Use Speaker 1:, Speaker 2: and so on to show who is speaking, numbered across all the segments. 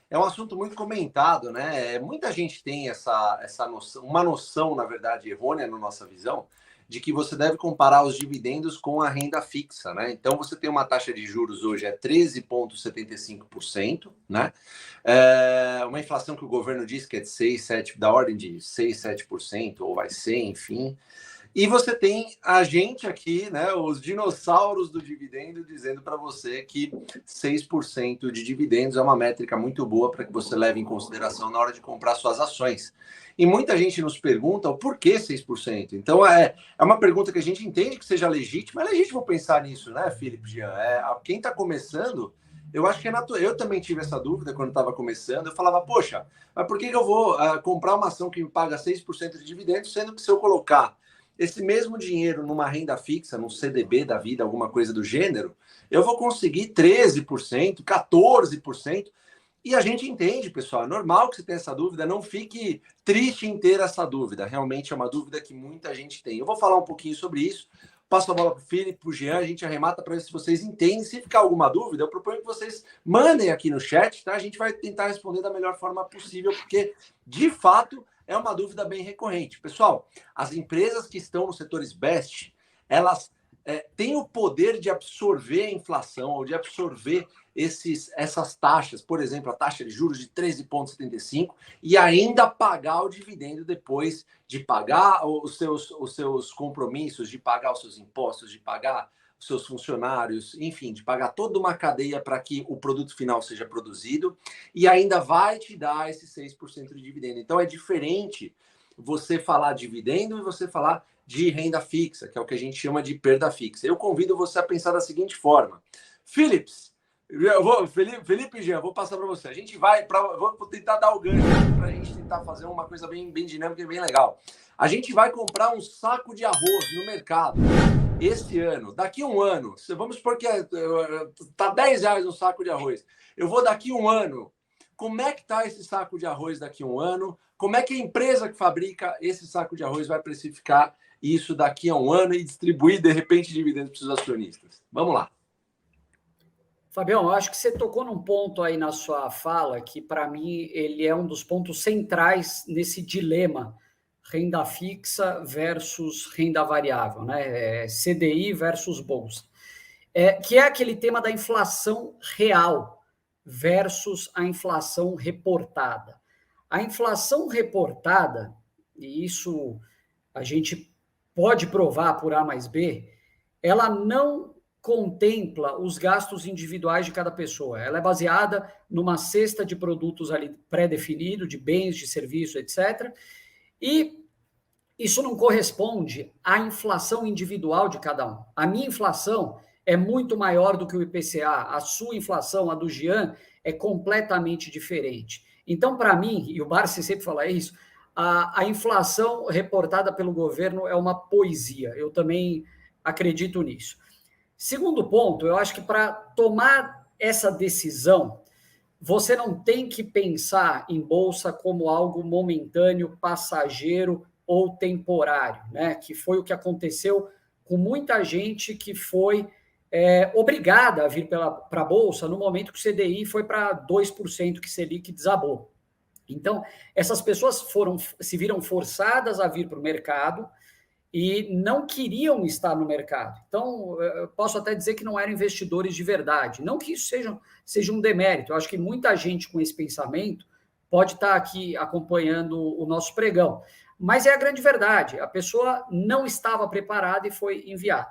Speaker 1: é um assunto muito comentado, né? Muita gente tem essa noção, uma noção, na verdade, errônea na nossa visão, de que você deve comparar os dividendos com a renda fixa, né? Então você tem uma taxa de juros hoje é 13,75%, né? Uma inflação que o governo diz que é de 6, 7, da ordem de 6, 7%, ou vai ser, enfim. E você tem a gente aqui, né, os dinossauros do dividendo, dizendo para você que 6% de dividendos é uma métrica muito boa para que você leve em consideração na hora de comprar suas ações. E muita gente nos pergunta o porquê 6%. Então, é uma pergunta que a gente entende que seja legítima. É legítimo pensar nisso, né, Felipe Jean? Quem está começando, eu acho que é natural. Eu também tive essa dúvida quando estava começando. Eu falava, poxa, mas por que eu vou comprar uma ação que me paga 6% de dividendos, sendo que se eu colocar esse mesmo dinheiro numa renda fixa, num CDB da vida, alguma coisa do gênero, eu vou conseguir 13%, 14%. E a gente entende, pessoal, é normal que você tenha essa dúvida, não fique triste em ter essa dúvida. Realmente é uma dúvida que muita gente tem. Eu vou falar um pouquinho sobre isso. Passo a bola para o Felipe, para o Jean, a gente arremata para ver se vocês entendem. Se ficar alguma dúvida, eu proponho que vocês mandem aqui no chat, tá? A gente vai tentar responder da melhor forma possível, porque, de fato, é uma dúvida bem recorrente. Pessoal, as empresas que estão nos setores best, elas têm o poder de absorver a inflação ou de absorver essas taxas, por exemplo, a taxa de juros de 13,75 e ainda pagar o dividendo depois de pagar os seus compromissos, de pagar os seus impostos, de pagar os seus funcionários, enfim, de pagar toda uma cadeia para que o produto final seja produzido e ainda vai te dar esse 6% de dividendo. Então é diferente você falar dividendo e você falar de renda fixa, que é o que a gente chama de perda fixa. Eu convido você a pensar da seguinte forma. Philips, Felipe Jean, vou passar para você. A gente vai vou tentar dar o gancho aqui para a gente tentar fazer uma coisa bem dinâmica e bem legal. A gente vai comprar um saco de arroz no mercado esse ano, daqui um ano. Vamos supor que está 10 reais um saco de arroz. Eu vou daqui um ano. Como é que está esse saco de arroz daqui um ano? Como é que a empresa que fabrica esse saco de arroz vai precificar isso daqui a um ano e distribuir, de repente, dividendos para os acionistas? Vamos lá.
Speaker 2: Fabião, eu acho que você tocou num ponto aí na sua fala que, para mim, ele é um dos pontos centrais nesse dilema renda fixa versus renda variável, né? CDI versus bolsa. Que é aquele tema da inflação real versus a inflação reportada. A inflação reportada, e isso a gente pode provar por A mais B, ela não contempla os gastos individuais de cada pessoa. Ela é baseada numa cesta de produtos ali pré-definido, de bens, de serviços, etc. E isso não corresponde à inflação individual de cada um. A minha inflação é muito maior do que o IPCA. A sua inflação, a do Jean, é completamente diferente. Então, para mim, e o Barsi sempre fala isso, a inflação reportada pelo governo é uma poesia. Eu também acredito nisso. Segundo ponto, eu acho que para tomar essa decisão, você não tem que pensar em bolsa como algo momentâneo, passageiro ou temporário, né? Que foi o que aconteceu com muita gente que foi obrigada a vir para a bolsa no momento que o CDI foi para 2%, que Selic desabou. Então, essas pessoas se viram forçadas a vir para o mercado e não queriam estar no mercado. Então, eu posso até dizer que não eram investidores de verdade. Não que isso seja um demérito. Eu acho que muita gente com esse pensamento pode estar aqui acompanhando o nosso pregão. Mas é a grande verdade. A pessoa não estava preparada e foi enviar.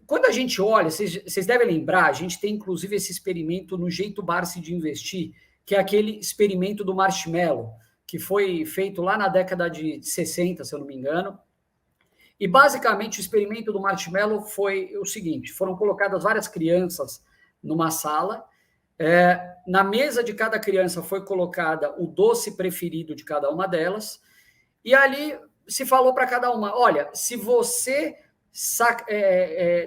Speaker 2: Quando a gente olha, vocês devem lembrar, a gente tem inclusive esse experimento no Jeito Barsi de Investir, que é aquele experimento do marshmallow, que foi feito lá na década de 60, se eu não me engano. E, basicamente, o experimento do marshmallow foi o seguinte: foram colocadas várias crianças numa sala, na mesa de cada criança foi colocada o doce preferido de cada uma delas, e ali se falou para cada uma: olha, se você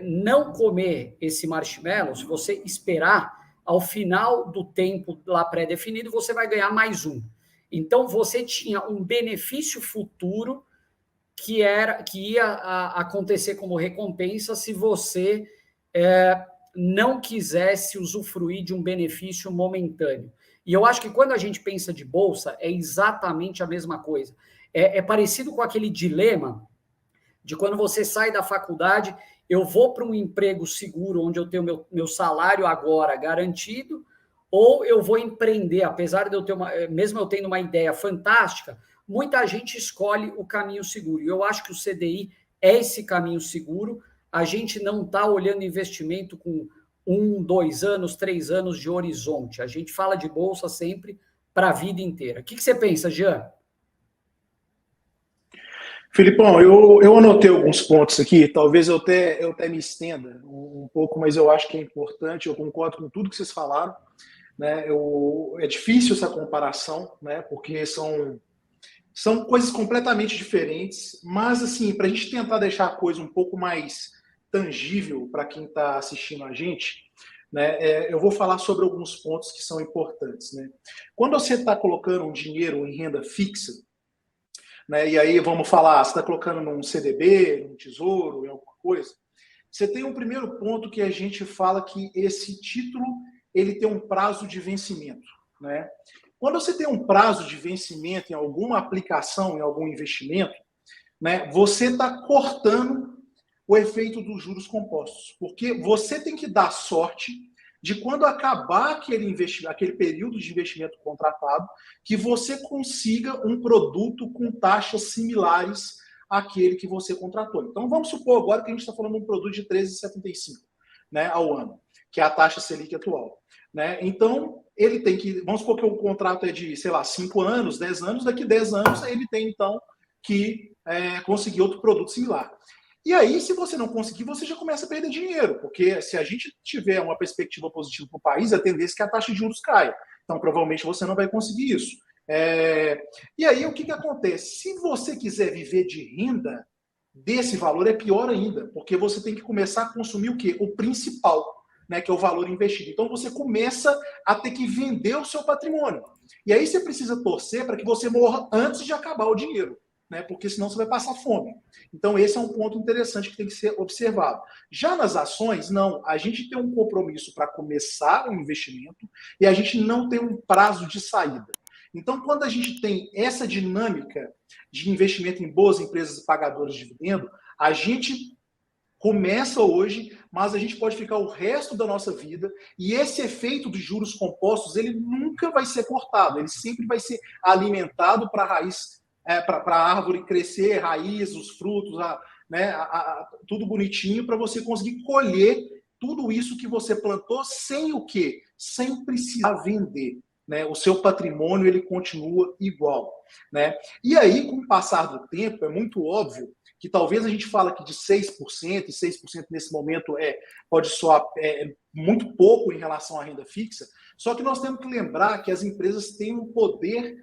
Speaker 2: não comer esse marshmallow, se você esperar, ao final do tempo lá pré-definido, você vai ganhar mais um. Então, você tinha um benefício futuro que ia acontecer como recompensa se você não quisesse usufruir de um benefício momentâneo. E eu acho que quando a gente pensa de bolsa, é exatamente a mesma coisa. É parecido com aquele dilema de quando você sai da faculdade, eu vou para um emprego seguro, onde eu tenho meu salário agora garantido, ou eu vou empreender, apesar de eu ter mesmo eu tendo uma ideia fantástica, muita gente escolhe o caminho seguro. E eu acho que o CDI é esse caminho seguro. A gente não está olhando investimento com 1, 2 anos, 3 anos de horizonte. A gente fala de bolsa sempre para a vida inteira. O que você pensa, Jean?
Speaker 3: Filipão, eu anotei alguns pontos aqui, talvez eu até me estenda um pouco, mas eu acho que é importante, eu concordo com tudo que vocês falaram, né? É difícil essa comparação, né? Porque são coisas completamente diferentes, mas assim, para a gente tentar deixar a coisa um pouco mais tangível para quem está assistindo a gente, né? Eu vou falar sobre alguns pontos que são importantes, né? Quando você está colocando um dinheiro em renda fixa, né? E aí vamos falar, você está colocando num CDB, num tesouro, em alguma coisa, você tem um primeiro ponto que a gente fala que esse título ele tem um prazo de vencimento, né? Quando você tem um prazo de vencimento em alguma aplicação, em algum investimento, né, você está cortando o efeito dos juros compostos, porque você tem que dar sorte de quando acabar aquele período de investimento contratado, que você consiga um produto com taxas similares àquele que você contratou. Então, vamos supor agora que a gente está falando de um produto de 13,75, né, ao ano, que é a taxa Selic atual. Né? Então, ele tem que... Vamos supor que o contrato é de, sei lá, 5 anos, 10 anos, daqui 10 anos ele tem, então, que conseguir outro produto similar. E aí, se você não conseguir, você já começa a perder dinheiro, porque se a gente tiver uma perspectiva positiva para o país, a tendência é que a taxa de juros caia. Então, provavelmente, você não vai conseguir isso. E aí, o que acontece? Se você quiser viver de renda desse valor, é pior ainda, porque você tem que começar a consumir o quê? O principal, né, que é o valor investido. Então, você começa a ter que vender o seu patrimônio. E aí, você precisa torcer para que você morra antes de acabar o dinheiro, né? Porque senão você vai passar fome. Então, esse é um ponto interessante que tem que ser observado. Já nas ações, não. A gente tem um compromisso para começar um investimento e a gente não tem um prazo de saída. Então, quando a gente tem essa dinâmica de investimento em boas empresas pagadoras de dividendo, a gente começa hoje, mas a gente pode ficar o resto da nossa vida, e esse efeito dos juros compostos, ele nunca vai ser cortado, ele sempre vai ser alimentado para a raiz, para a árvore crescer, raiz, os frutos, tudo bonitinho, para você conseguir colher tudo isso que você plantou sem o quê? Sem precisar vender. Né? O seu patrimônio ele continua igual. Né? E aí, com o passar do tempo, é muito óbvio que talvez a gente fale aqui de 6%, e 6% nesse momento pode soar muito pouco em relação à renda fixa, só que nós temos que lembrar que as empresas têm um poder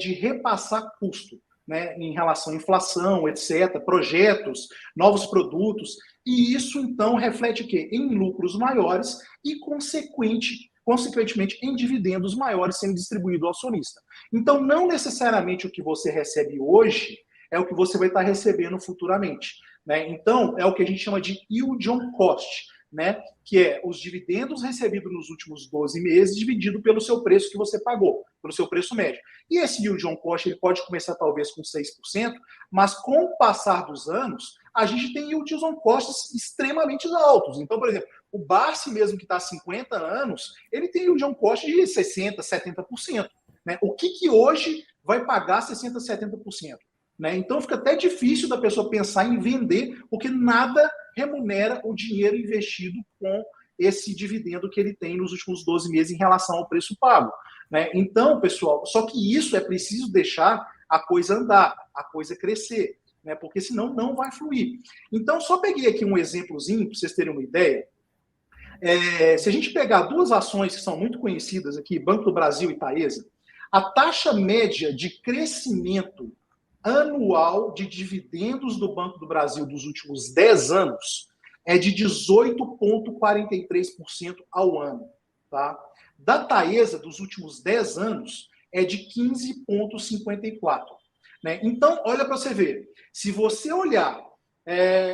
Speaker 3: de repassar custo, né, em relação à inflação, etc., projetos, novos produtos, e isso, então, reflete o quê? Em lucros maiores e, consequentemente, em dividendos maiores sendo distribuído ao acionista. Então, não necessariamente o que você recebe hoje é o que você vai estar recebendo futuramente. Né? Então, é o que a gente chama de yield on cost, né? Que é os dividendos recebidos nos últimos 12 meses dividido pelo seu preço que você pagou, pelo seu preço médio. E esse yield on cost ele pode começar talvez com 6%, mas com o passar dos anos, a gente tem yields on costs extremamente altos. Então, por exemplo, o Barsi mesmo que está há 50 anos, ele tem yield on cost de 60%, 70%. Né? O que hoje vai pagar 60%, 70%? Né? Então fica até difícil da pessoa pensar em vender, porque nada remunera o dinheiro investido com esse dividendo que ele tem nos últimos 12 meses em relação ao preço pago. Né? Então, pessoal, só que isso é preciso deixar a coisa andar, a coisa crescer, né? Porque senão não vai fluir. Então, só peguei aqui um exemplozinho para vocês terem uma ideia. Se a gente pegar duas ações que são muito conhecidas aqui, Banco do Brasil e Taesa, a taxa média de crescimento anual de dividendos do Banco do Brasil dos últimos 10 anos é de 18,43% ao ano. Tá? Da Taesa, dos últimos 10 anos, é de 15,54%. Né? Então, olha para você ver. Se você olhar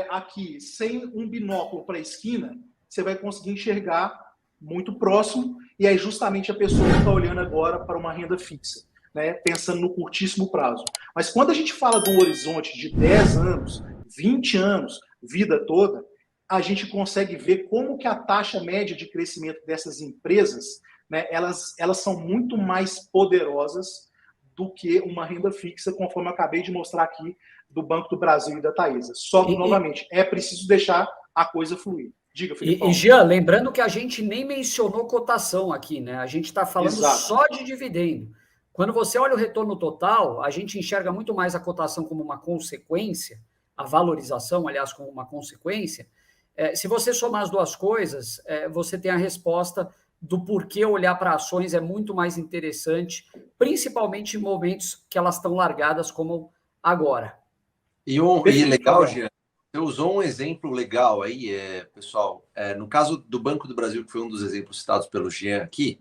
Speaker 3: aqui sem um binóculo para a esquina, você vai conseguir enxergar muito próximo e é justamente a pessoa que está olhando agora para uma renda fixa, né, pensando no curtíssimo prazo. Mas quando a gente fala de um horizonte de 10 anos, 20 anos, vida toda, a gente consegue ver como que a taxa média de crescimento dessas empresas, né, elas são muito mais poderosas do que uma renda fixa, conforme eu acabei de mostrar aqui do Banco do Brasil e da Taesa. Só que, novamente, é preciso deixar a coisa fluir. Diga, Felipe.
Speaker 2: E Jean, lembrando que a gente nem mencionou cotação aqui, né? A gente está falando só de dividendo. Quando você olha o retorno total, a gente enxerga muito mais a cotação como uma consequência, a valorização, aliás, como uma consequência. Se você somar as duas coisas, você tem a resposta do porquê olhar para ações é muito mais interessante, principalmente em momentos que elas estão largadas como agora.
Speaker 1: E legal, Jean, você usou um exemplo legal aí, pessoal. No caso do Banco do Brasil, que foi um dos exemplos citados pelo Jean aqui,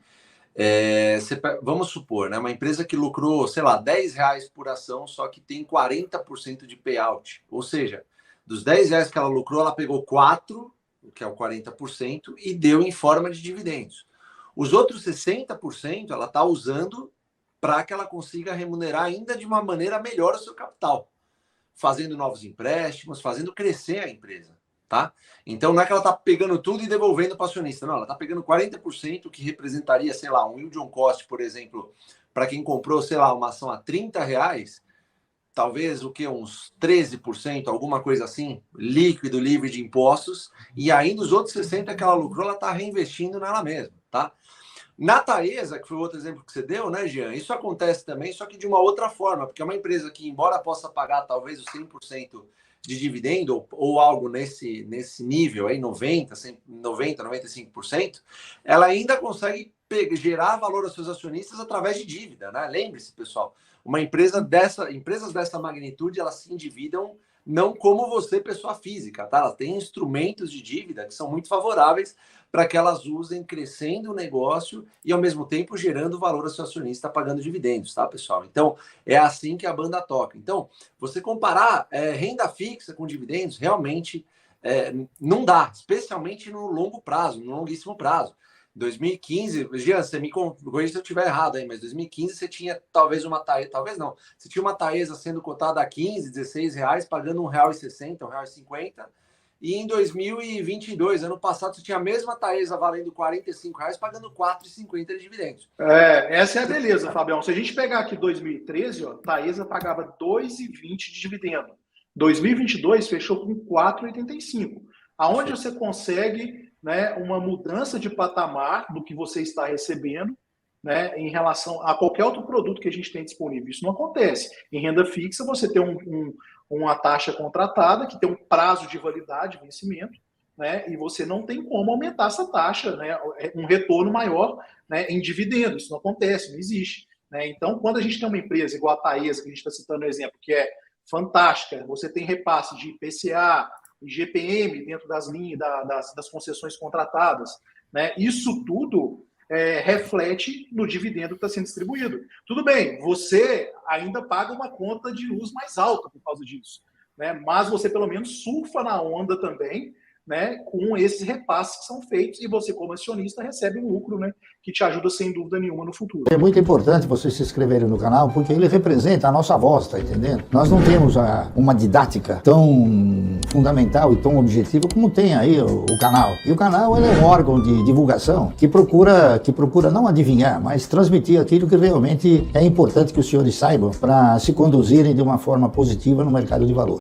Speaker 1: vamos supor, né, uma empresa que lucrou, sei lá, R$10 por ação, só que tem 40% de payout. Ou seja, dos R$10 que ela lucrou, ela pegou 4, que é o 40%, e deu em forma de dividendos. Os outros 60% ela está usando para que ela consiga remunerar ainda de uma maneira melhor o seu capital, fazendo novos empréstimos, fazendo crescer a empresa, tá? Então não é que ela está pegando tudo e devolvendo para o acionista, não, ela está pegando 40%, que representaria, sei lá, um yield on cost, por exemplo, para quem comprou, sei lá, uma ação a R$30, talvez uns 13%, alguma coisa assim, líquido, livre de impostos, e ainda os outros 60% que ela lucrou, ela está reinvestindo nela mesma, tá? Na Taesa, que foi o outro exemplo que você deu, né, Jean? Isso acontece também, só que de uma outra forma, porque é uma empresa que, embora possa pagar talvez os 100% de dividendo ou algo nesse nível, aí 90%, 95%, ela ainda consegue gerar valor aos seus acionistas através de dívida, né? Lembre-se, pessoal, empresas dessa magnitude, elas se endividam não como você, pessoa física, tá? Elas têm instrumentos de dívida que são muito favoráveis para que elas usem crescendo o negócio e, ao mesmo tempo, gerando valor ao seu acionista, pagando dividendos, tá, pessoal? Então, é assim que a banda toca. Então, você comparar renda fixa com dividendos, realmente não dá, especialmente no longo prazo, no longuíssimo prazo. 2015, Jean, você me corrija se eu estiver errado aí, mas 2015 você tinha talvez uma Taesa, talvez não, você tinha uma Taesa sendo cotada a 15, 16 reais, pagando R$1,60, R$1,50, e em 2022, ano passado, você tinha a mesma Taesa valendo R$45, pagando R$4,50 de dividendos.
Speaker 3: Essa é a beleza, Fabião. Se a gente pegar aqui 2013, ó, Taesa pagava R$2,20 de dividendo. 2022 fechou com R$4,85. Aonde você consegue, né, uma mudança de patamar do que você está recebendo, né, em relação a qualquer outro produto que a gente tem disponível. Isso não acontece. Em renda fixa, você tem uma taxa contratada que tem um prazo de validade, vencimento, né, e você não tem como aumentar essa taxa, né, um retorno maior, né, em dividendo. Isso não acontece, não existe. Né? Então, quando a gente tem uma empresa igual a Taesa, que a gente está citando o exemplo, que é fantástica, você tem repasse de IPCA, IGPM dentro das linhas, das concessões contratadas, né? Isso tudo reflete no dividendo que está sendo distribuído. Tudo bem, você ainda paga uma conta de luz mais alta por causa disso, né? Mas você pelo menos surfa na onda também, né, com esses repasses que são feitos, e você, como acionista, recebe um lucro, né, que te ajuda sem dúvida nenhuma no futuro.
Speaker 4: É muito importante vocês se inscreverem no canal, porque ele representa a nossa voz, tá entendendo? Nós não temos uma didática tão fundamental e tão objetiva como tem aí o canal. E o canal, ele é um órgão de divulgação que procura não adivinhar, mas transmitir aquilo que realmente é importante que os senhores saibam para se conduzirem de uma forma positiva no mercado de valores.